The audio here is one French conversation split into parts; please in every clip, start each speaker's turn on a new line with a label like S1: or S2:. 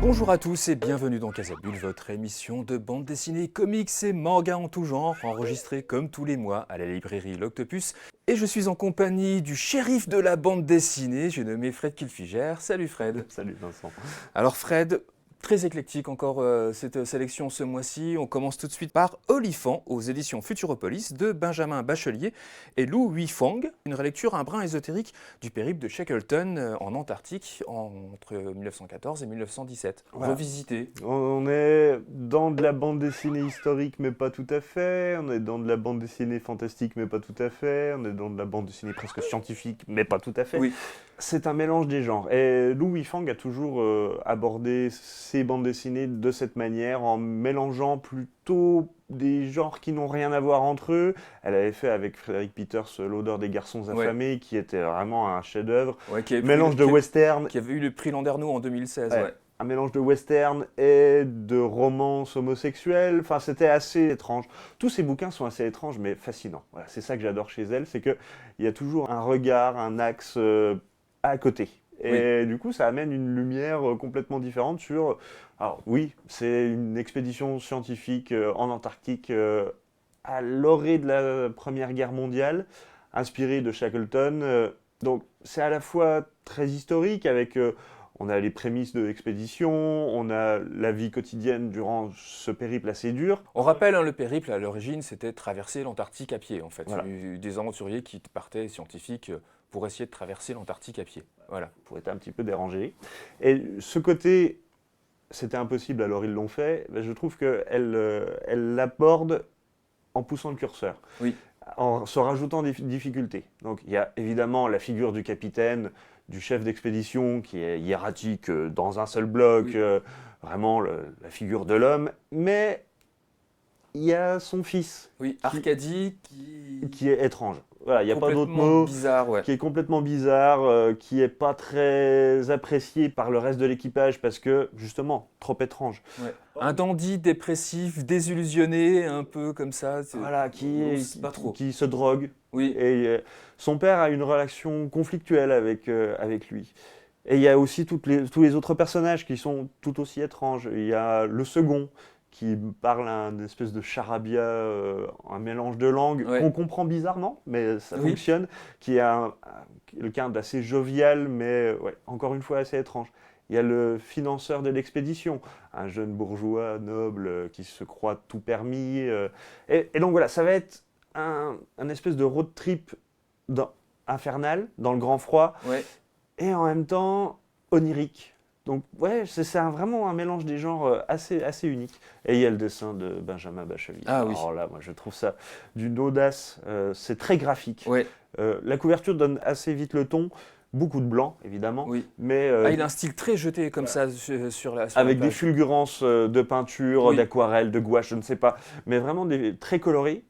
S1: Bonjour à tous et bienvenue dans Casabule, votre émission de bande dessinée, comics et manga en tout genre, enregistrée comme tous les mois à la librairie L'Octopus. Et je suis en compagnie du shérif de la bande dessinée, j'ai nommé Fred Kilfiger. Salut Fred.
S2: Salut Vincent.
S1: Alors Fred, très éclectique encore cette sélection ce mois-ci. On commence tout de suite par Olifant aux éditions Futuropolis de Benjamin Bachelier et Lou Huifeng, une relecture un brin ésotérique du périple de Shackleton en Antarctique entre 1914 et 1917.
S2: Voilà.
S1: Revisité.
S2: On est dans de la bande dessinée historique mais pas tout à fait, on est dans de la bande dessinée fantastique mais pas tout à fait, on est dans de la bande dessinée presque scientifique mais pas tout à fait.
S1: Oui.
S2: C'est un mélange des genres et Lou Huifeng a toujours abordé ses bandes dessinées de cette manière en mélangeant plutôt des genres qui n'ont rien à voir entre eux. Elle avait fait avec Frédéric Peters L'odeur des garçons affamés qui était vraiment un chef-d'œuvre. Mélange de western.
S1: Qui avait eu le prix Landerneau en 2016.
S2: Ouais. Un mélange de western et de romance homosexuelle. Enfin, c'était assez étrange. Tous ces bouquins sont assez étranges, mais fascinants. Voilà, c'est ça que j'adore chez elle, c'est qu'il y a toujours un regard, un axe à côté. Et du coup, ça amène une lumière complètement différente sur... Alors oui, c'est une expédition scientifique en Antarctique à l'orée de la Première Guerre mondiale, inspirée de Shackleton. Donc c'est à la fois très historique avec... on a les prémices de l'expédition, on a la vie quotidienne durant ce périple assez dur.
S1: On rappelle, le périple, à l'origine, c'était traverser l'Antarctique à pied, en fait.
S2: Voilà.
S1: Des aventuriers qui partaient scientifiques pour essayer de traverser l'Antarctique à pied. Voilà.
S2: Pour être un petit peu dérangé. Et ce côté, c'était impossible, alors ils l'ont fait, ben, je trouve qu'elle l'aborde en poussant le curseur.
S1: Oui.
S2: En se rajoutant des difficultés. Donc il y a évidemment la figure du capitaine, du chef d'expédition qui est hiératique dans un seul bloc, vraiment la figure de l'homme, mais il y a son fils.
S1: Oui, Arcadie
S2: qui est étrange. Voilà, il n'y a pas d'autre mot.
S1: Bizarre, ouais.
S2: Qui est complètement bizarre, qui n'est pas très apprécié par le reste de l'équipage parce que, justement, trop étrange.
S1: Ouais. Un dandy dépressif, désillusionné, un peu comme ça.
S2: Voilà, qui se drogue.
S1: Oui.
S2: Et son père a une relation conflictuelle avec lui. Et il y a aussi tous les autres personnages qui sont tout aussi étranges. Il y a le second qui parle une espèce de charabia, un mélange de langues qu'on comprend bizarrement, mais ça fonctionne, qui est quelqu'un d'assez jovial, mais encore une fois assez étrange. Il y a le financeur de l'expédition, un jeune bourgeois noble qui se croit tout permis. Et donc voilà, ça va être un espèce de road trip infernal, dans le grand froid, et en même temps onirique. Donc c'est vraiment un mélange des genres assez unique. Et il y a le dessin de Benjamin Bachelier.
S1: Ah oui.
S2: Alors là, moi je trouve ça d'une audace, c'est très graphique.
S1: Ouais.
S2: La couverture donne assez vite le ton. Beaucoup de blanc, évidemment.
S1: Oui.
S2: Mais,
S1: il a un style très jeté comme ça sur la
S2: avec
S1: la
S2: des fulgurances de peinture, d'aquarelle, de gouache, je ne sais pas. Mais vraiment très colorés,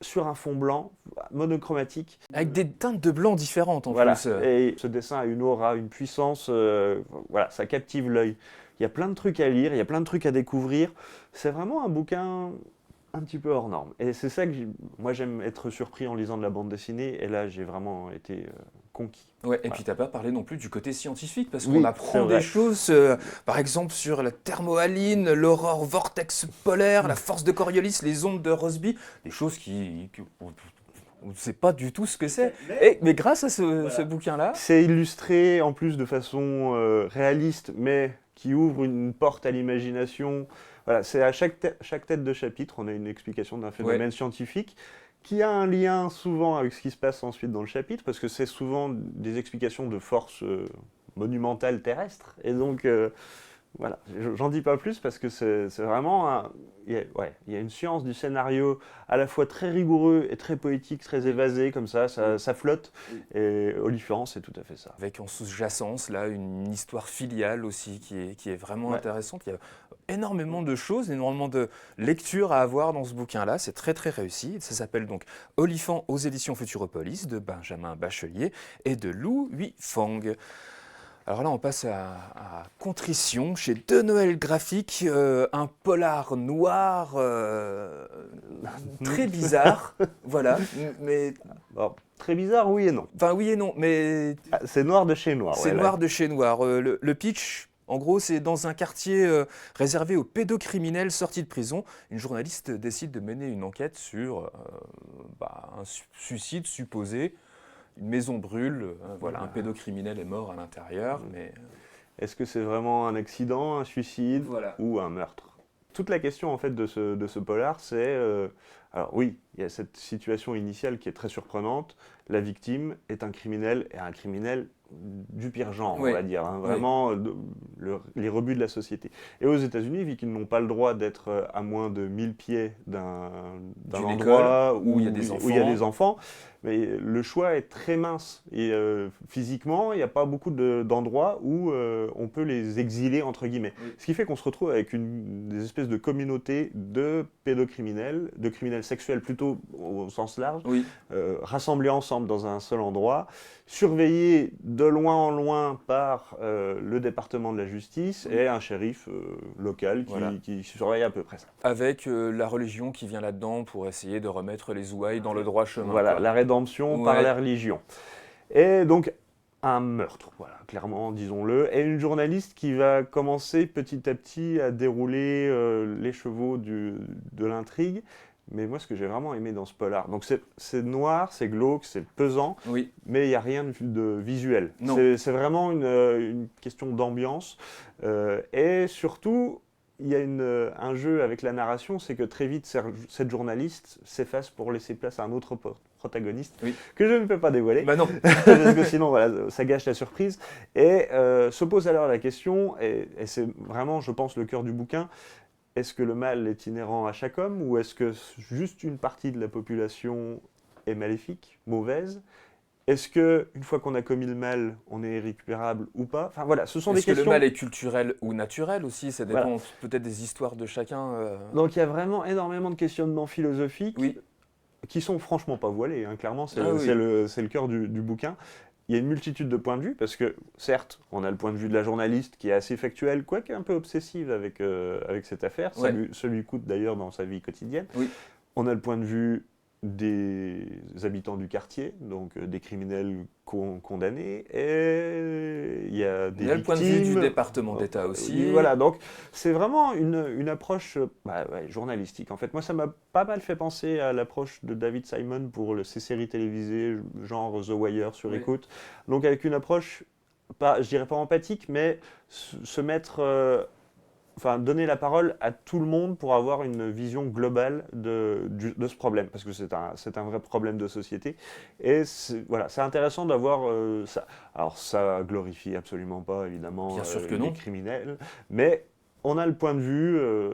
S2: sur un fond blanc, monochromatique.
S1: Avec des teintes de blanc différentes en
S2: voilà.
S1: plus.
S2: Et ce dessin a une aura, une puissance, voilà, ça captive l'œil. Il y a plein de trucs à lire, il y a plein de trucs à découvrir. C'est vraiment un bouquin un petit peu hors norme. Et c'est ça que moi j'aime être surpris en lisant de la bande dessinée, et là j'ai vraiment été conquis.
S1: Ouais, et puis t'as pas parlé non plus du côté scientifique, parce qu'on apprend des choses, par exemple sur la thermohaline, l'aurore vortex polaire, la force de Coriolis, les ondes de Rossby, des choses on ne sait pas du tout ce que c'est. Mais grâce à ce bouquin-là...
S2: C'est illustré en plus de façon réaliste, mais qui ouvre une porte à l'imagination. Voilà, c'est à chaque tête de chapitre, on a une explication d'un phénomène scientifique qui a un lien souvent avec ce qui se passe ensuite dans le chapitre, parce que c'est souvent des explications de forces monumentales terrestres. Et donc, voilà, j'en dis pas plus parce que c'est vraiment... Il y a une science du scénario à la fois très rigoureux et très poétique, très évasé, comme ça flotte. Et Olifant, c'est tout à fait ça.
S1: Avec en sous-jacence, là, une histoire filiale aussi qui est vraiment intéressante. Il y a énormément de choses, énormément de lectures à avoir dans ce bouquin-là. C'est très, très réussi. Ça s'appelle donc Olifant aux éditions Futuropolis de Benjamin Bachelier et de Lou Huifeng. Alors là, on passe à Contrition, chez De Noël Graphique, un polar noir très bizarre, voilà. Mais
S2: bon, très bizarre, oui et non.
S1: Enfin, oui et non, mais
S2: C'est noir de chez noir.
S1: c'est
S2: ouais,
S1: noir
S2: là.
S1: de chez noir. Le pitch, en gros, c'est dans un quartier réservé aux pédocriminels sortis de prison. Une journaliste décide de mener une enquête sur un suicide supposé. Une maison brûle, voilà, un pédocriminel est mort à l'intérieur, mais
S2: Est-ce que c'est vraiment un accident, un suicide
S1: voilà.
S2: ou un meurtre? Toute la question en fait de ce polar, c'est alors oui, il y a cette situation initiale qui est très surprenante. La victime est un criminel et un criminel du pire genre,
S1: Oui.
S2: on va dire, hein,
S1: Oui.
S2: vraiment les rebuts de la société. Et aux États-Unis, vu qu'ils n'ont pas le droit d'être à moins de 1000 pieds d'un
S1: D'une
S2: endroit
S1: école où il y a des
S2: où il y a des
S1: enfants.
S2: enfants, mais le choix est très mince. Et physiquement, il n'y a pas beaucoup d'endroits où on peut les exiler, entre guillemets.
S1: Oui.
S2: Ce qui fait qu'on se retrouve avec des espèces de communautés de pédocriminels, de criminels sexuels plutôt au sens large,
S1: Oui.
S2: rassemblés ensemble dans un seul endroit, surveillés de loin en loin par le département de la justice
S1: Oui.
S2: et un shérif local
S1: Voilà.
S2: qui surveille à peu près ça.
S1: Avec la religion qui vient là-dedans pour essayer de remettre les ouailles dans le droit chemin.
S2: Voilà,
S1: quoi.
S2: la rédemption par
S1: Ouais.
S2: la religion. Et donc, un meurtre, voilà, clairement, disons-le, et une journaliste qui va commencer petit à petit à dérouler les chevaux de l'intrigue. Mais moi, ce que j'ai vraiment aimé dans ce polar, donc c'est noir, c'est glauque, c'est pesant,
S1: Oui.
S2: mais il n'y a rien de visuel.
S1: Non.
S2: C'est vraiment une question d'ambiance. Et surtout, il y a un jeu avec la narration, c'est que très vite, cette journaliste s'efface pour laisser place à un autre protagoniste,
S1: Oui.
S2: que je ne peux pas dévoiler,
S1: Bah non.
S2: parce que sinon, voilà, ça gâche la surprise. Et se pose alors la question, et c'est vraiment, je pense, le cœur du bouquin, est-ce que le mal est inhérent à chaque homme, ou est-ce que juste une partie de la population est maléfique, mauvaise? Est-ce que une fois qu'on a commis le mal, on est irrécupérable ou pas? Enfin voilà, ce sont des
S1: Est-ce que le
S2: questions.
S1: mal est culturel ou naturel aussi? Ça
S2: Voilà.
S1: dépend peut-être des histoires de chacun.
S2: Donc il y a vraiment énormément de questionnements philosophiques
S1: Oui.
S2: qui sont franchement pas voilés, hein. Clairement, c'est
S1: Ah oui.
S2: c'est le cœur du bouquin. Il y a une multitude de points de vue, parce que certes, on a le point de vue de la journaliste qui est assez factuel, quoique un peu obsessive avec cette affaire.
S1: Ouais.
S2: Ça lui coûte d'ailleurs dans sa vie quotidienne.
S1: Oui.
S2: On a le point de vue des habitants du quartier, donc des criminels condamnés, et il y a des
S1: Il y a le point de vue du
S2: victimes.
S1: département d'État aussi.
S2: Oui, voilà, donc c'est vraiment une approche journalistique. En fait, moi, ça m'a pas mal fait penser à l'approche de David Simon pour ces séries télévisées, genre The Wire sur
S1: Oui.
S2: écoute. Donc avec une approche, je dirais pas empathique, mais se mettre... donner la parole à tout le monde pour avoir une vision globale de ce problème, parce que c'est un vrai problème de société. Et voilà, c'est intéressant d'avoir ça. Alors ça glorifie absolument pas, évidemment,
S1: Bien sûr que
S2: les
S1: non.
S2: criminels, mais on a le point de vue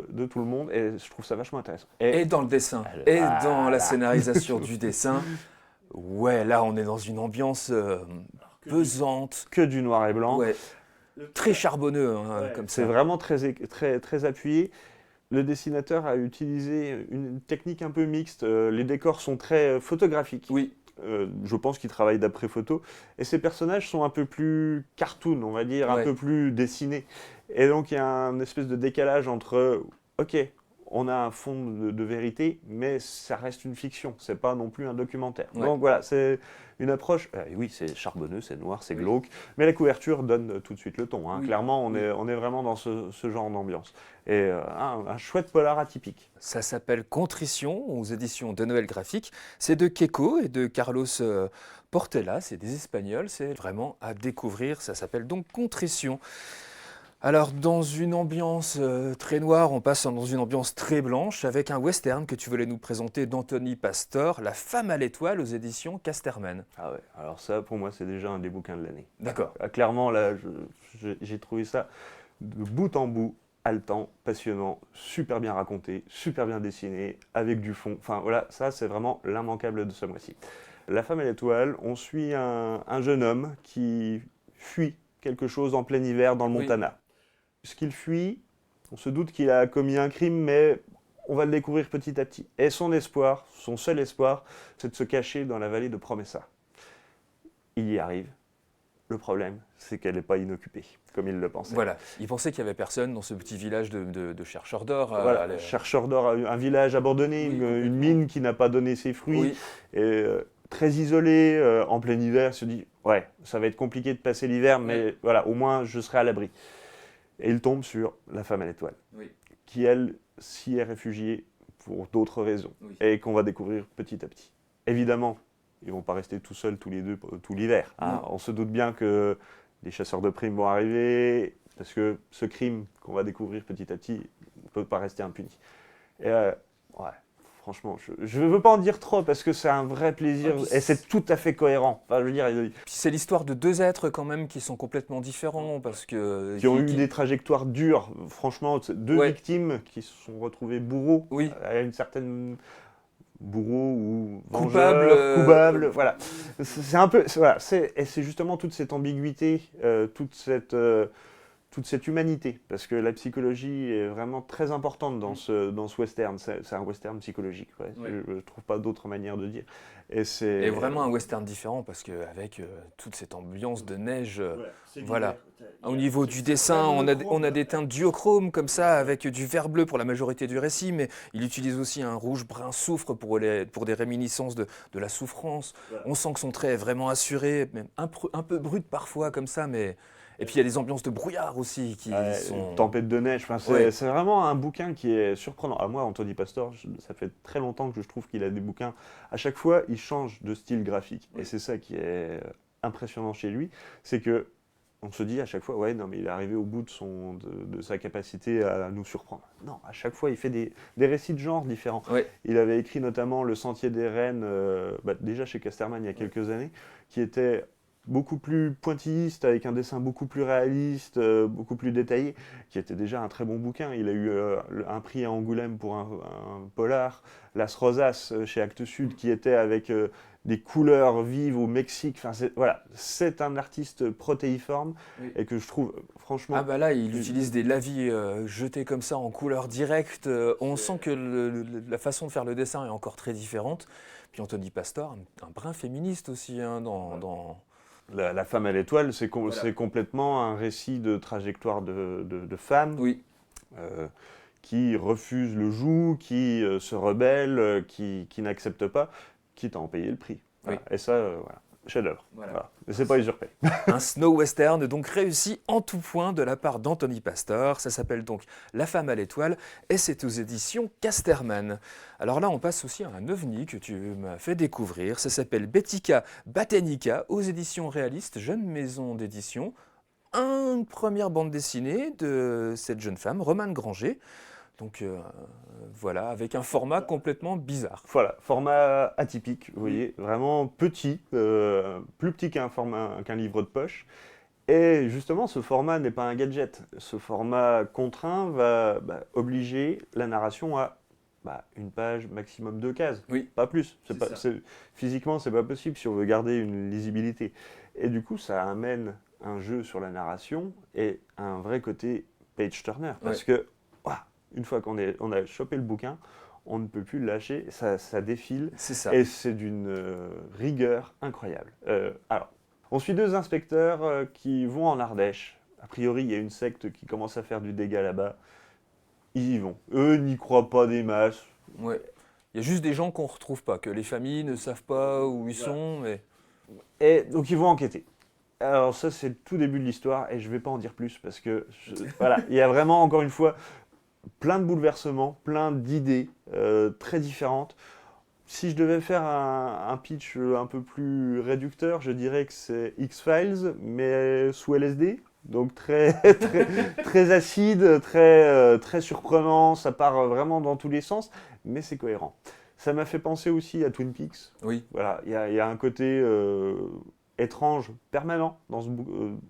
S2: de tout le monde, et je trouve ça vachement intéressant.
S1: Et dans le dessin, et dans
S2: Voilà.
S1: la scénarisation du dessin, ouais, là on est dans une ambiance pesante,
S2: Que du noir et blanc.
S1: ouais, très charbonneux, hein,
S2: Ouais,
S1: comme
S2: c'est
S1: ça.
S2: vraiment très appuyé. Le dessinateur a utilisé une technique un peu mixte. Les décors sont très photographiques.
S1: Oui,
S2: Je pense qu'il travaille d'après photo. Et ces personnages sont un peu plus cartoon, on va dire, un
S1: Ouais.
S2: peu plus dessinés. Et donc il y a un espèce de décalage entre, ok, on a un fond de vérité, mais ça reste une fiction. C'est pas non plus un documentaire.
S1: Ouais.
S2: Donc voilà, c'est une approche. Oui, c'est charbonneux, c'est noir, c'est
S1: Oui.
S2: glauque, mais la couverture donne tout de suite le ton, hein.
S1: Oui.
S2: Clairement,
S1: Oui.
S2: on est vraiment dans ce genre d'ambiance. Et un chouette polar atypique.
S1: ça s'appelle Contrition aux éditions de Noël Graphique. C'est de Keiko et de Carlos Portela, c'est des Espagnols, c'est vraiment à découvrir. Ça s'appelle donc Contrition. Alors, dans une ambiance très noire, on passe dans une ambiance très blanche avec un western que tu voulais nous présenter d'Anthony Pastor, La femme à l'étoile aux éditions Casterman.
S2: Ah ouais, alors ça, pour moi, c'est déjà un des bouquins de l'année.
S1: D'accord.
S2: Clairement, là, j'ai trouvé ça de bout en bout, haletant, passionnant, super bien raconté, super bien dessiné, avec du fond. Enfin voilà, ça, c'est vraiment l'immanquable de ce mois-ci. La femme à l'étoile, on suit un jeune homme qui fuit quelque chose en plein hiver dans le
S1: Oui.
S2: Montana. Ce qu'il fuit, on se doute qu'il a commis un crime, mais on va le découvrir petit à petit. Et son espoir, son seul espoir, c'est de se cacher dans la vallée de Promessa. Il y arrive. Le problème, c'est qu'elle n'est pas inoccupée, comme il le pensait.
S1: Voilà, il pensait qu'il n'y avait personne dans ce petit village de chercheurs d'or.
S2: Voilà, chercheur d'or, un village abandonné,
S1: Oui,
S2: une
S1: complètement.
S2: mine qui n'a pas donné ses fruits.
S1: Oui,
S2: Et très isolé, en plein hiver, se dit « Ouais, ça va être compliqué de passer l'hiver, mais voilà, au moins je serai à l'abri. » Et il tombe sur la femme à l'étoile, qui elle s'y est réfugiée pour d'autres raisons, et qu'on va découvrir petit à petit. Évidemment, ils ne vont pas rester tout seuls tous les deux tout l'hiver. Hein. On se doute bien que les chasseurs de primes vont arriver, parce que ce crime qu'on va découvrir petit à petit ne peut pas rester impuni. Et ouais, franchement, je ne veux pas en dire trop, parce que c'est un vrai plaisir, et c'est tout à fait cohérent. Enfin, je veux dire,
S1: Puis c'est l'histoire de deux êtres quand même qui sont complètement différents, parce que...
S2: Qui ont eu des trajectoires dures, franchement, deux victimes qui se sont retrouvées bourreaux, à une certaine... bourreau ou vengeur, coupable, voilà. C'est un peu, voilà, et c'est justement toute cette ambiguïté, toute cette humanité, parce que la psychologie est vraiment très importante dans ce western. C'est un western psychologique, je ne trouve pas d'autre manière de dire.
S1: Et vraiment un western différent, parce qu'avec toute cette ambiance de neige, voilà. Au niveau du dessin, on a des teintes duochromes comme ça, avec du vert bleu pour la majorité du récit, mais il utilise aussi un rouge brun soufre pour des réminiscences de la souffrance. On sent que son trait est vraiment assuré, même un peu brut parfois comme ça, mais... Et puis il y a des ambiances de brouillard aussi qui sont...
S2: Tempête de neige, c'est vraiment un bouquin qui est surprenant. À moi, Anthony Pastor, ça fait très longtemps que je trouve qu'il a des bouquins. À chaque fois, il change de style graphique. Et c'est ça qui est impressionnant chez lui, c'est que on se dit à chaque fois, ouais, non, mais il est arrivé au bout de sa capacité à nous surprendre. Non, à chaque fois, il fait des récits de genre différents. Il avait écrit notamment Le Sentier des Rennes, déjà chez Casterman il y a quelques années, qui était beaucoup plus pointilliste, avec un dessin beaucoup plus réaliste, beaucoup plus détaillé, qui était déjà un très bon bouquin. Il a eu un prix à Angoulême pour un polar, Las Rosas chez Actes Sud, qui était avec des couleurs vives au Mexique. Enfin, c'est un artiste protéiforme et que je trouve franchement...
S1: Ah bah là, il utilise des lavis jetés comme ça en couleur directe. On sent que la façon de faire le dessin est encore très différente. Puis Anthony Pastor, un brin féministe aussi dans...
S2: La femme à l'étoile, c'est complètement un récit de trajectoire de femmes qui refusent le joug, qui se rebellent, qui n'acceptent pas, quitte à en payer le prix. Voilà. Et ça, chef-d'œuvre. Voilà. Et c'est pas usurpé.
S1: Un snow western donc réussi en tout point de la part d'Anthony Pastor. Ça s'appelle donc La femme à l'étoile et c'est aux éditions Casterman. Alors là, on passe aussi à un ovni que tu m'as fait découvrir. Ça s'appelle Betica Batenica aux éditions Réalistes, jeune maison d'édition. Une première bande dessinée de cette jeune femme, Romane Granger. Donc voilà, avec un format complètement bizarre.
S2: Voilà, format atypique, vous voyez, vraiment petit, plus petit qu'un livre de poche. Et justement, ce format n'est pas un gadget. Ce format contraint va obliger la narration à une page, maximum 2 cases, pas plus. Physiquement, c'est pas possible si on veut garder une lisibilité. Et du coup, ça amène un jeu sur la narration et un vrai côté page-turner. Parce que, une fois qu'on a chopé le bouquin, on ne peut plus le lâcher, ça défile, et c'est d'une rigueur incroyable. Alors, on suit 2 inspecteurs qui vont en Ardèche. A priori, il y a une secte qui commence à faire du dégât là-bas. Ils y vont. Eux n'y croient pas des masses.
S1: Ouais. Il y a juste des gens qu'on ne retrouve pas, que les familles ne savent pas où ils sont. Mais...
S2: Et donc, ils vont enquêter. Alors ça, c'est le tout début de l'histoire, et je ne vais pas en dire plus, parce que, il y a vraiment, encore une fois, plein de bouleversements, plein d'idées très différentes. Si je devais faire un pitch un peu plus réducteur, je dirais que c'est X-Files, mais sous LSD. Donc très, très, très acide, très surprenant, ça part vraiment dans tous les sens, mais c'est cohérent. Ça m'a fait penser aussi à Twin Peaks. Voilà, il y a un côté étrange, permanent, dans ce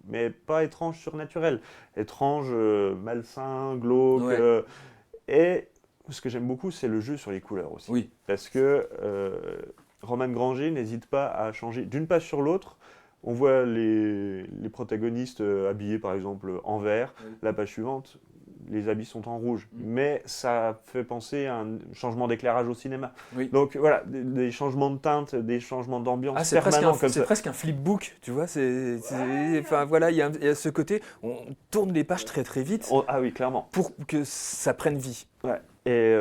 S2: mais pas étrange surnaturel, étrange, malsain, glauque. Et ce que j'aime beaucoup, c'est le jeu sur les couleurs aussi. Parce que Romane Granger n'hésite pas à changer d'une page sur l'autre. On voit les protagonistes habillés par exemple en vert, la page suivante, les habits sont en rouge. Mais ça fait penser à un changement d'éclairage au cinéma. Donc voilà, des changements de teinte, des changements d'ambiance permanents comme ça.
S1: C'est presque un flipbook, tu vois. Enfin voilà, il y a ce côté, on tourne les pages très très vite.
S2: Ah oui, clairement.
S1: Pour que ça prenne vie.
S2: Et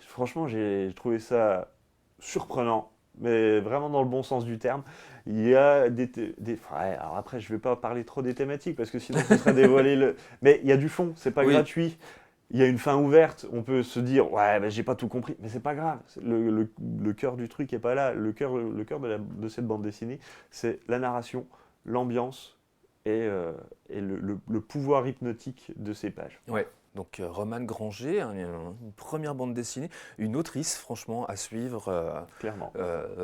S2: franchement, j'ai trouvé ça surprenant, mais vraiment dans le bon sens du terme. Il y a ouais, alors après, je ne vais pas parler trop des thématiques parce que sinon, ce serait dévoiler le. Mais il y a du fond, c'est pas
S1: Oui.
S2: gratuit. Il y a une fin ouverte, on peut se dire ouais, ben, j'ai pas tout compris, mais c'est pas grave. Le cœur du truc est pas là. Le cœur de cette bande dessinée, c'est la narration, l'ambiance et le pouvoir hypnotique de ces pages.
S1: Ouais. Donc Romane Granger, une première bande dessinée, une autrice franchement à suivre
S2: Clairement.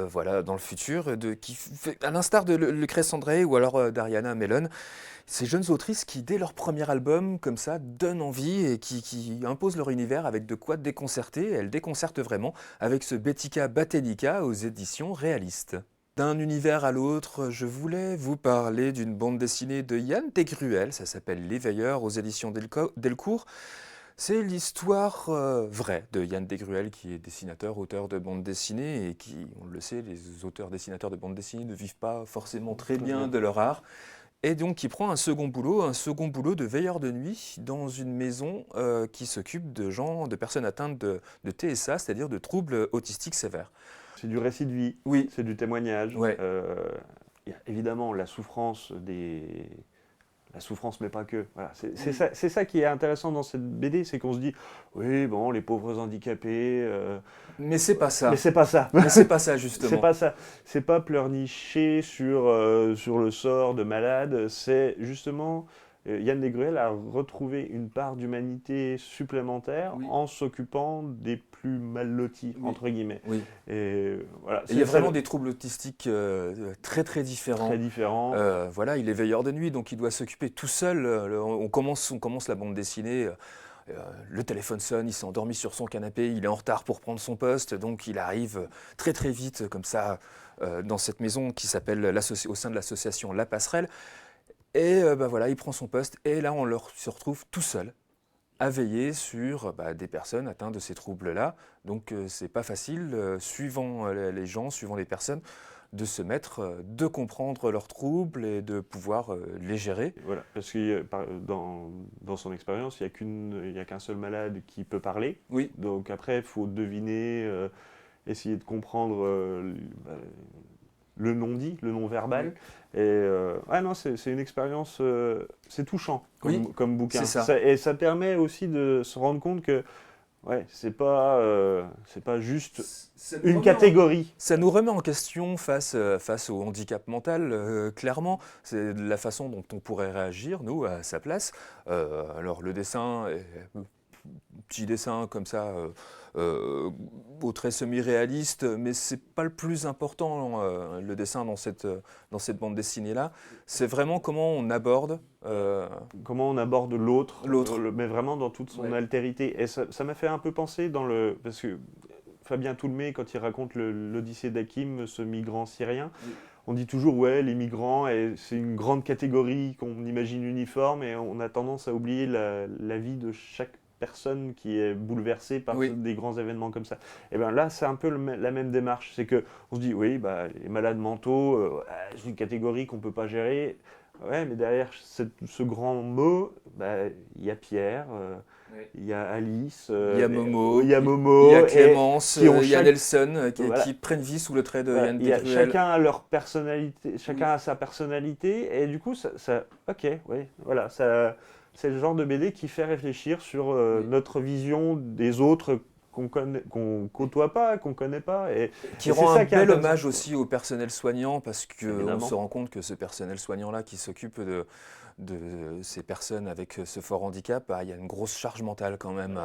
S1: voilà, dans le futur, qui fait, à l'instar de Lucrèce André ou alors d'Ariana Melon, ces jeunes autrices qui, dès leur premier album, comme ça, donnent envie et qui imposent leur univers avec de quoi déconcerter. Elles déconcertent vraiment avec ce Betica Batellica aux éditions réalistes. D'un univers à l'autre, je voulais vous parler d'une bande dessinée de Yann Desgruel, ça s'appelle Les Veilleurs aux éditions Delcourt. C'est l'histoire vraie de Yann Desgruel, qui est dessinateur, auteur de bande dessinée, et qui, on le sait, les auteurs-dessinateurs de bande dessinée ne vivent pas forcément très bien de leur art. Et donc, il prend un second boulot de veilleur de nuit dans une maison qui s'occupe de personnes atteintes de TSA, c'est-à-dire de troubles autistiques sévères.
S2: C'est du récit de vie,
S1: Oui,
S2: c'est du témoignage.
S1: ouais.
S2: Il y a évidemment la souffrance La souffrance, mais pas que. Voilà. C'est ça qui est intéressant dans cette BD, c'est qu'on se dit, oui, bon, les pauvres handicapés.
S1: Mais c'est pas ça.
S2: Mais c'est pas ça.
S1: Mais c'est pas ça,
S2: C'est
S1: justement.
S2: pas ça. C'est pas pleurnicher sur le sort de malades. C'est justement Yann Desgruel a retrouvé une part d'humanité supplémentaire
S1: Oui.
S2: en s'occupant des plus mal lotis,
S1: Oui.
S2: entre guillemets.
S1: Oui.
S2: Et voilà.
S1: Il y a vraiment des troubles autistiques très très différents.
S2: Très différents.
S1: Voilà, il est veilleur de nuit, donc il doit s'occuper tout seul. On commence la bande dessinée. Le téléphone sonne, il s'est endormi sur son canapé, il est en retard pour prendre son poste, donc il arrive très très vite comme ça dans cette maison qui s'appelle au sein de l'association La Passerelle. Et voilà, il prend son poste et là se retrouve tout seul à veiller sur des personnes atteintes de ces troubles-là. Donc c'est pas facile, suivant les gens, suivant les personnes, de se mettre, de comprendre leurs troubles et de pouvoir les gérer.
S2: Voilà, parce que dans son expérience, il n'y a qu'un seul malade qui peut parler.
S1: Oui.
S2: Donc après, il faut deviner, essayer de comprendre le non-dit, le non-verbal.
S1: Oui.
S2: Et non, c'est une expérience, c'est touchant comme bouquin.
S1: C'est ça.
S2: Et ça permet aussi de se rendre compte que ouais, c'est pas juste une catégorie.
S1: Ça nous remet en question face au handicap mental, clairement. C'est la façon dont on pourrait réagir, nous, à sa place. Alors, le dessin, petit dessin comme ça, au trait semi-réaliste, mais c'est pas le plus important, le dessin dans cette bande dessinée-là. C'est vraiment comment on aborde
S2: comment on aborde l'autre,
S1: L'autre.
S2: Mais vraiment dans toute son
S1: Ouais.
S2: altérité. Et ça m'a fait un peu penser parce que Fabien Toulmé, quand il raconte l'Odyssée d'Hakim, ce migrant syrien, on dit toujours ouais, les migrants, c'est une grande catégorie qu'on imagine uniforme, et on a tendance à oublier la vie de chaque personne qui est bouleversée par des grands événements comme ça. Et bien là, c'est un peu la même démarche. C'est qu'on se dit, oui, les malades mentaux, c'est une catégorie qu'on ne peut pas gérer. Ouais, mais derrière ce grand mot, il y a Pierre, il y a Alice,
S1: il y a Momo,
S2: il y a
S1: Clémence, il y a Nelson
S2: voilà.
S1: qui prennent vie sous le trait de Yann Desgruel.
S2: Chacun a leur personnalité, chacun a sa personnalité, et du coup, ok, oui, voilà, c'est le genre de BD qui fait réfléchir sur notre vision des autres qu'on côtoie pas, qu'on connaît pas, et
S1: qui rend un bel hommage aussi au personnel soignant, parce qu'on se rend compte que ce personnel soignant-là qui s'occupe de ces personnes avec ce fort handicap, il y a une grosse charge mentale quand même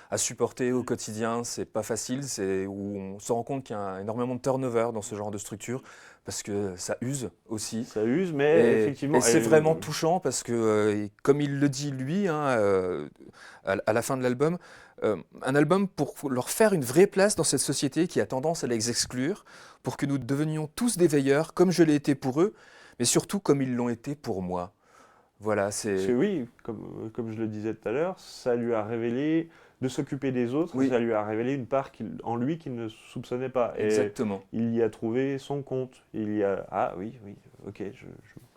S1: à supporter au quotidien. C'est pas facile, c'est où on se rend compte qu'il y a énormément de turnover dans ce genre de structure, parce que ça use aussi.
S2: Ça use, mais effectivement...
S1: Et c'est vraiment touchant parce que, comme il le dit lui, à la fin de l'album, un album pour leur faire une vraie place dans cette société qui a tendance à les exclure, pour que nous devenions tous des veilleurs, comme je l'ai été pour eux, mais surtout comme ils l'ont été pour moi. Voilà, c'est...
S2: Parce que oui, comme je le disais tout à l'heure, ça lui a révélé de s'occuper des autres, ça lui a révélé une part en lui qu'il ne soupçonnait pas.
S1: Exactement.
S2: Et il y a trouvé son compte. Ah oui, ok,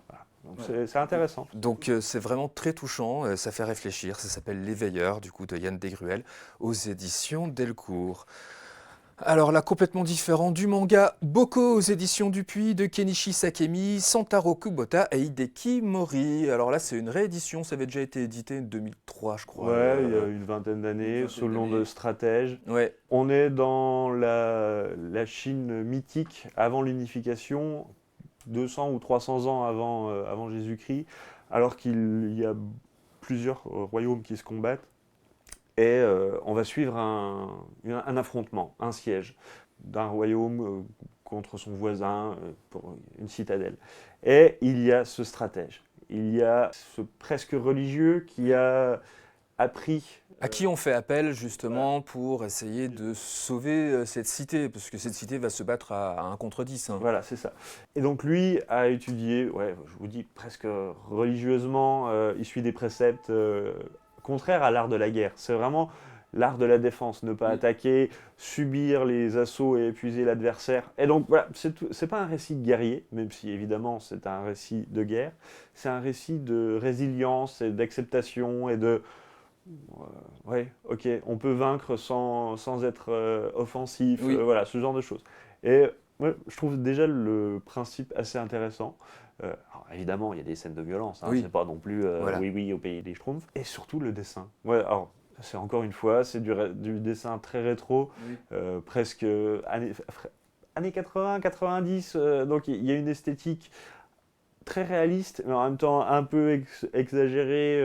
S2: voilà. Donc c'est intéressant.
S1: Donc c'est vraiment très touchant, ça fait réfléchir, ça s'appelle Les Veilleurs, du coup, de Yann Desgruel, aux éditions Delcourt. Alors là, complètement différent du manga Boko aux éditions Dupuis de Kenichi Sakemi, Santaro Kubota et Hideki Mori. Alors là, c'est une réédition, ça avait déjà été édité en 2003, je crois.
S2: Ouais, il y a une vingtaine d'années, sous le nom de Stratège.
S1: Ouais,
S2: On est dans la Chine mythique, avant l'unification, 200 ou 300 ans avant Jésus-Christ, alors qu'il y a plusieurs royaumes qui se combattent. Et on va suivre un affrontement, un siège d'un royaume contre son voisin pour une citadelle. Et il y a ce stratège, il y a ce presque religieux qui a appris.
S1: à qui on fait appel justement pour essayer de sauver cette cité, parce que cette cité va se battre à 1 contre 10. Hein.
S2: Voilà, c'est ça. Et donc lui a étudié, ouais, je vous dis presque religieusement, il suit des préceptes contraires à l'art de la guerre. C'est vraiment l'art de la défense, ne pas attaquer, subir les assauts et épuiser l'adversaire. Et donc voilà, c'est pas un récit guerrier, même si évidemment c'est un récit de guerre, c'est un récit de résilience et d'acceptation et de... ouais, ok, on peut vaincre sans être offensif, voilà, ce genre de choses. Et ouais, je trouve déjà le principe assez intéressant. Alors, évidemment, il y a des scènes de violence, hein, c'est pas non plus
S1: Voilà.
S2: oui, oui, au pays des Schtroumpfs. Et surtout le dessin. Ouais, alors, c'est encore une fois, c'est du dessin très rétro, presque années 80, 90, donc il y a une esthétique très réaliste, mais en même temps un peu exagéré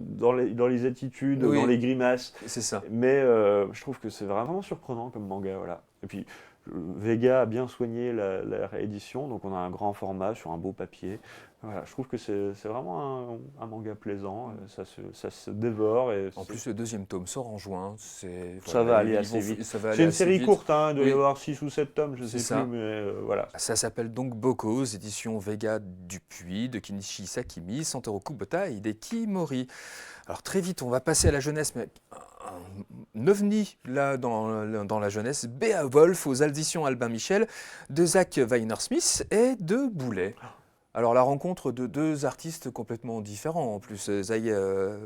S2: dans les attitudes, dans les grimaces.
S1: C'est ça.
S2: Mais je trouve que c'est vraiment surprenant comme manga, voilà. Et puis Vega a bien soigné la réédition, donc on a un grand format sur un beau papier. Voilà, je trouve que c'est vraiment un manga plaisant, ça se dévore. Et
S1: En plus, le 2e tome sort en juin.
S2: Ça va aller assez vite. C'est une série courte, hein, il doit y avoir 6 ou 7 tomes, je ne sais plus, mais voilà.
S1: Ça s'appelle donc Boko, aux éditions Vega Dupuis, de Kenichi Sakimi, Santaro Kubota et Hideki Mori. Alors très vite, on va passer à la jeunesse, mais un ovni là dans la jeunesse, Beowulf aux éditions Albin Michel, de Zach Weinersmith et de Boulet. Alors la rencontre de 2 artistes complètement différents en plus. Zach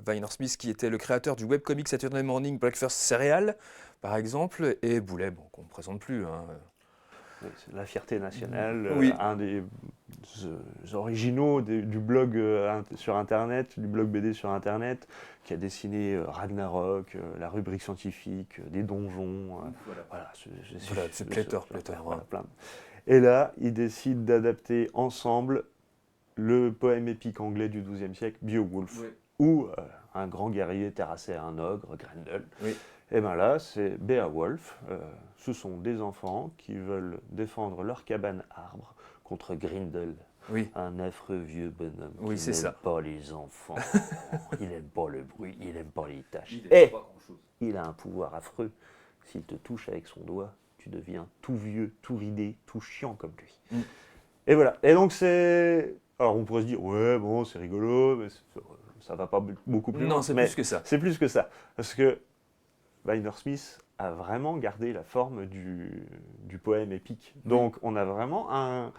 S1: Weinersmith qui était le créateur du webcomic Saturday Morning Breakfast Cereal par exemple, et Boulet, bon, qu'on ne présente plus. Hein.
S2: C'est la fierté nationale,
S1: Oui.
S2: un des originaux du blog sur Internet, du blog BD sur Internet, qui a dessiné Ragnarok, la rubrique scientifique, des donjons. Voilà,
S1: c'est pléthore.
S2: Voilà, plein. Et là, ils décident d'adapter ensemble le poème épique anglais du XIIe siècle, Beowulf, où un grand guerrier terrassait un ogre, Grendel. Et bien là, c'est Beowulf. Ce sont des enfants qui veulent défendre leur cabane arbre contre Grendel, un affreux vieux bonhomme qui n'aime pas les enfants. Il n'aime pas le bruit, il n'aime pas les tâches. Et il a un pouvoir affreux. S'il te touche avec son doigt, tu deviens tout vieux, tout ridé, tout chiant comme lui. Et voilà. Et donc c'est... Alors on pourrait se dire, ouais, bon, c'est rigolo, mais ça va pas beaucoup plus loin.
S1: Non, c'est plus que ça.
S2: C'est plus que ça. Parce que Weinersmith a vraiment gardé la forme du poème épique. Donc on a vraiment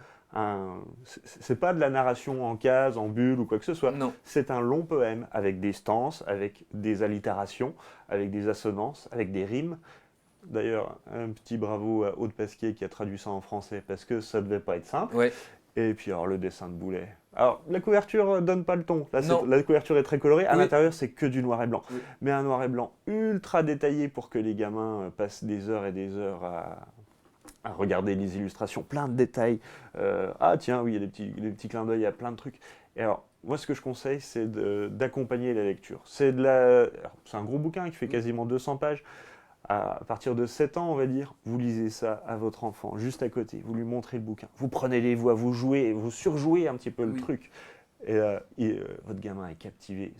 S2: c'est pas de la narration en case, en bulle ou quoi que ce soit.
S1: Non.
S2: C'est un long poème avec des stances, avec des allitérations, avec des assonances, avec des rimes. D'ailleurs, un petit bravo à Aude Pasquier qui a traduit ça en français parce que ça devait pas être simple. Et puis alors le dessin de Boulet. Alors la couverture donne pas le ton. Là, la couverture est très colorée. À l'intérieur, c'est que du noir et blanc. Mais un noir et blanc ultra détaillé pour que les gamins passent des heures et des heures à regarder les illustrations. Plein de détails. Ah tiens, oui, il y a des petits clins d'œil à plein de trucs. Et alors, moi, ce que je conseille, c'est d'accompagner la lecture. C'est un gros bouquin qui fait quasiment 200 pages. À partir de 7 ans, on va dire, vous lisez ça à votre enfant, juste à côté, vous lui montrez le bouquin, vous prenez les voix, vous jouez, vous surjouez un petit peu le truc, et votre gamin est captivé.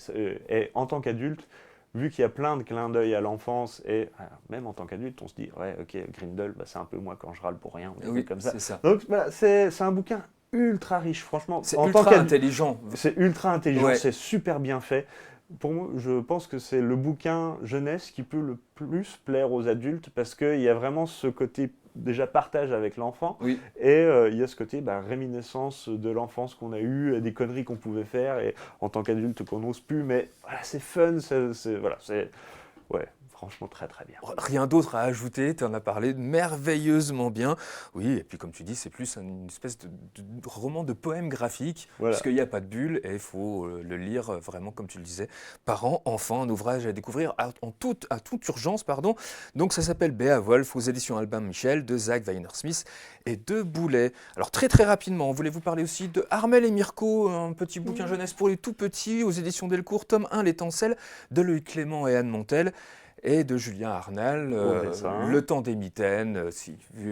S2: Et en tant qu'adulte, vu qu'il y a plein de clins d'œil à l'enfance, et même en tant qu'adulte, on se dit, ouais, ok, Grendel, c'est un peu moi quand je râle pour rien, comme ça. Donc voilà, c'est un bouquin ultra riche, franchement.
S1: C'est ultra intelligent.
S2: C'est ultra intelligent, c'est super bien fait. Pour moi, je pense que c'est le bouquin jeunesse qui peut le plus plaire aux adultes parce qu'il y a vraiment ce côté déjà partage avec l'enfant et il y a ce côté réminiscence de l'enfance qu'on a eue, des conneries qu'on pouvait faire et en tant qu'adulte qu'on n'ose plus, mais voilà, c'est fun, franchement très très bien.
S1: Rien d'autre à ajouter, tu en as parlé merveilleusement bien. Oui, et puis comme tu dis, c'est plus une espèce de roman de poème graphique,
S2: Voilà.
S1: puisqu'il n'y a pas de bulle, et il faut le lire vraiment, comme tu le disais, parents, enfants, un ouvrage à découvrir à toute urgence. Donc ça s'appelle Beowulf aux éditions Albin Michel, de Zach Weinersmith et de Boulet. Alors très très rapidement, on voulait vous parler aussi de Armel et Mirko, un petit bouquin jeunesse pour les tout petits, aux éditions Delcourt, tome 1, L'étincelle, de Loïc Clément et Anne Montel. Et de Julien Arnal, Le temps des mitaines,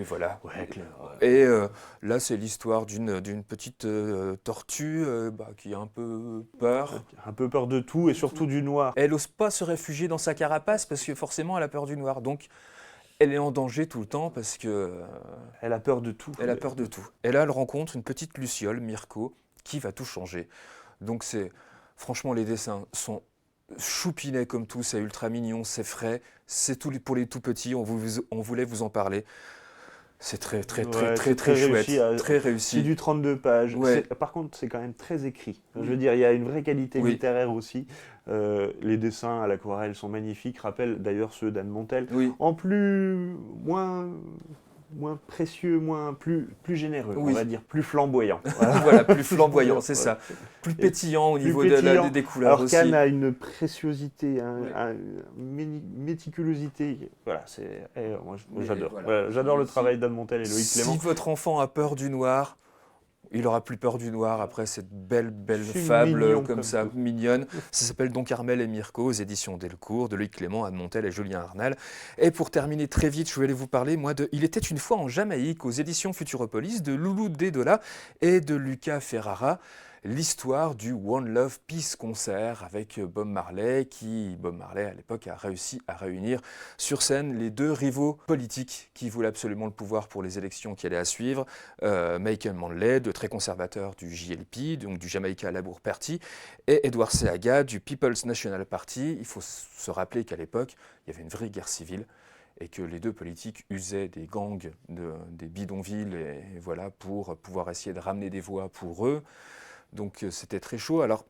S1: voilà.
S2: Ouais, clair.
S1: Et là, c'est l'histoire d'une petite tortue qui a un peu peur.
S2: Un peu peur de tout et surtout du noir.
S1: Elle n'ose pas se réfugier dans sa carapace parce que forcément, elle a peur du noir. Donc, elle est en danger tout le temps parce que...
S2: Elle a peur de tout.
S1: Elle a peur de tout. Et là, elle rencontre une petite Luciole, Mirko, qui va tout changer. Donc, franchement, les dessins sont choupinet comme tout, c'est ultra mignon, c'est frais, c'est tout pour les tout petits, on voulait vous en parler. C'est très chouette,
S2: réussi,
S1: très réussi.
S2: C'est du 32 pages.
S1: Ouais.
S2: Par contre, c'est quand même très écrit. Je veux dire, il y a une vraie qualité littéraire aussi. Les dessins à l'aquarelle sont magnifiques, rappellent d'ailleurs ceux d'Anne Montel.
S1: Oui.
S2: En moins précieux, plus généreux, on va dire, plus flamboyant.
S1: Voilà, plus flamboyant, c'est ça. Plus pétillant au niveau des couleurs
S2: alors
S1: aussi.
S2: qu'Anne a une préciosité, une méticulosité. Voilà, moi j'adore. Voilà, j'adore le travail d'Anne Montel et Loïc Clément.
S1: Si votre enfant a peur du noir, il aura plus peur du noir après cette belle fable comme ça, mignonne. Ça s'appelle donc Armel et Mirko aux éditions Delcourt, de Loïc Clément, Anne Montel et Julien Arnal. Et pour terminer très vite, je voulais vous parler de Il était une fois en Jamaïque aux éditions Futuropolis de Loulou Dedola et de Lucas Ferrara. L'histoire du One Love Peace concert avec Bob Marley à l'époque a réussi à réunir sur scène les deux rivaux politiques qui voulaient absolument le pouvoir pour les élections qui allaient à suivre, Michael Manley, de très conservateur du JLP, donc du Jamaica Labour Party, et Edward Seaga du People's National Party. Il faut se rappeler qu'à l'époque, il y avait une vraie guerre civile et que les deux politiques usaient des gangs, des bidonvilles, et voilà, pour pouvoir essayer de ramener des voix pour eux. Donc c'était très chaud. Alors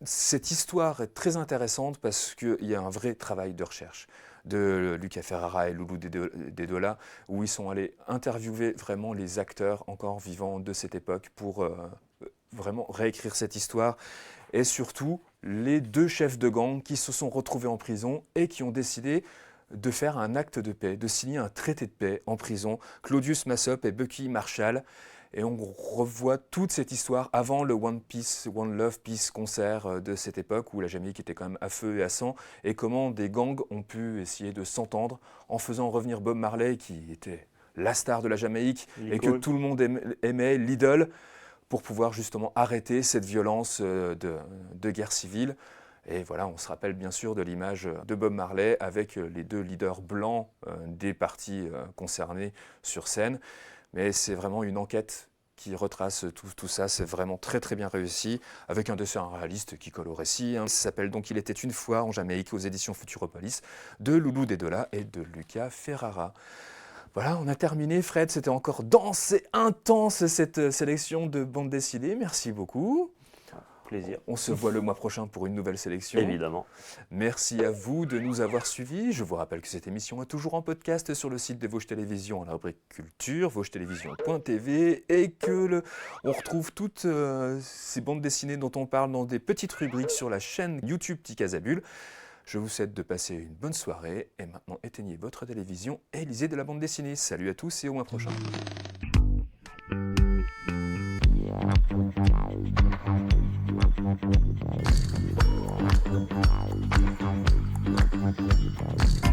S1: cette histoire est très intéressante parce qu'il y a un vrai travail de recherche de Lucas Ferrara et Loulou Dedola où ils sont allés interviewer vraiment les acteurs encore vivants de cette époque pour vraiment réécrire cette histoire. Et surtout les deux chefs de gang qui se sont retrouvés en prison et qui ont décidé de faire un acte de paix, de signer un traité de paix en prison, Claudius Massop et Bucky Marshall. Et on revoit toute cette histoire avant le One Love Peace concert de cette époque où la Jamaïque était quand même à feu et à sang, et comment des gangs ont pu essayer de s'entendre en faisant revenir Bob Marley, qui était la star de la Jamaïque et que tout le monde aimait, l'idole, pour pouvoir justement arrêter cette violence de guerre civile. Et voilà, on se rappelle bien sûr de l'image de Bob Marley avec les deux leaders blancs des partis concernés sur scène. Mais c'est vraiment une enquête qui retrace tout ça, c'est vraiment très très bien réussi, avec un dessin réaliste qui colle au récit. Ça s'appelle donc Il était une fois en Jamaïque aux éditions Futuropolis, de Loulou Dedola et de Lucas Ferrara. Voilà, on a terminé. Fred, c'était encore dense et intense cette sélection de bandes dessinées. Merci beaucoup.
S2: Plaisir.
S1: On se voit le mois prochain pour une nouvelle sélection.
S2: Évidemment.
S1: Merci à vous de nous avoir suivis. Je vous rappelle que cette émission est toujours en podcast sur le site de Vosges Télévisions, à la rubrique culture, vosgestélévisions.tv, et que on retrouve toutes ces bandes dessinées dont on parle dans des petites rubriques sur la chaîne YouTube Ticazabule. Je vous souhaite de passer une bonne soirée et maintenant éteignez votre télévision et lisez de la bande dessinée. Salut à tous et au mois prochain. Thank you.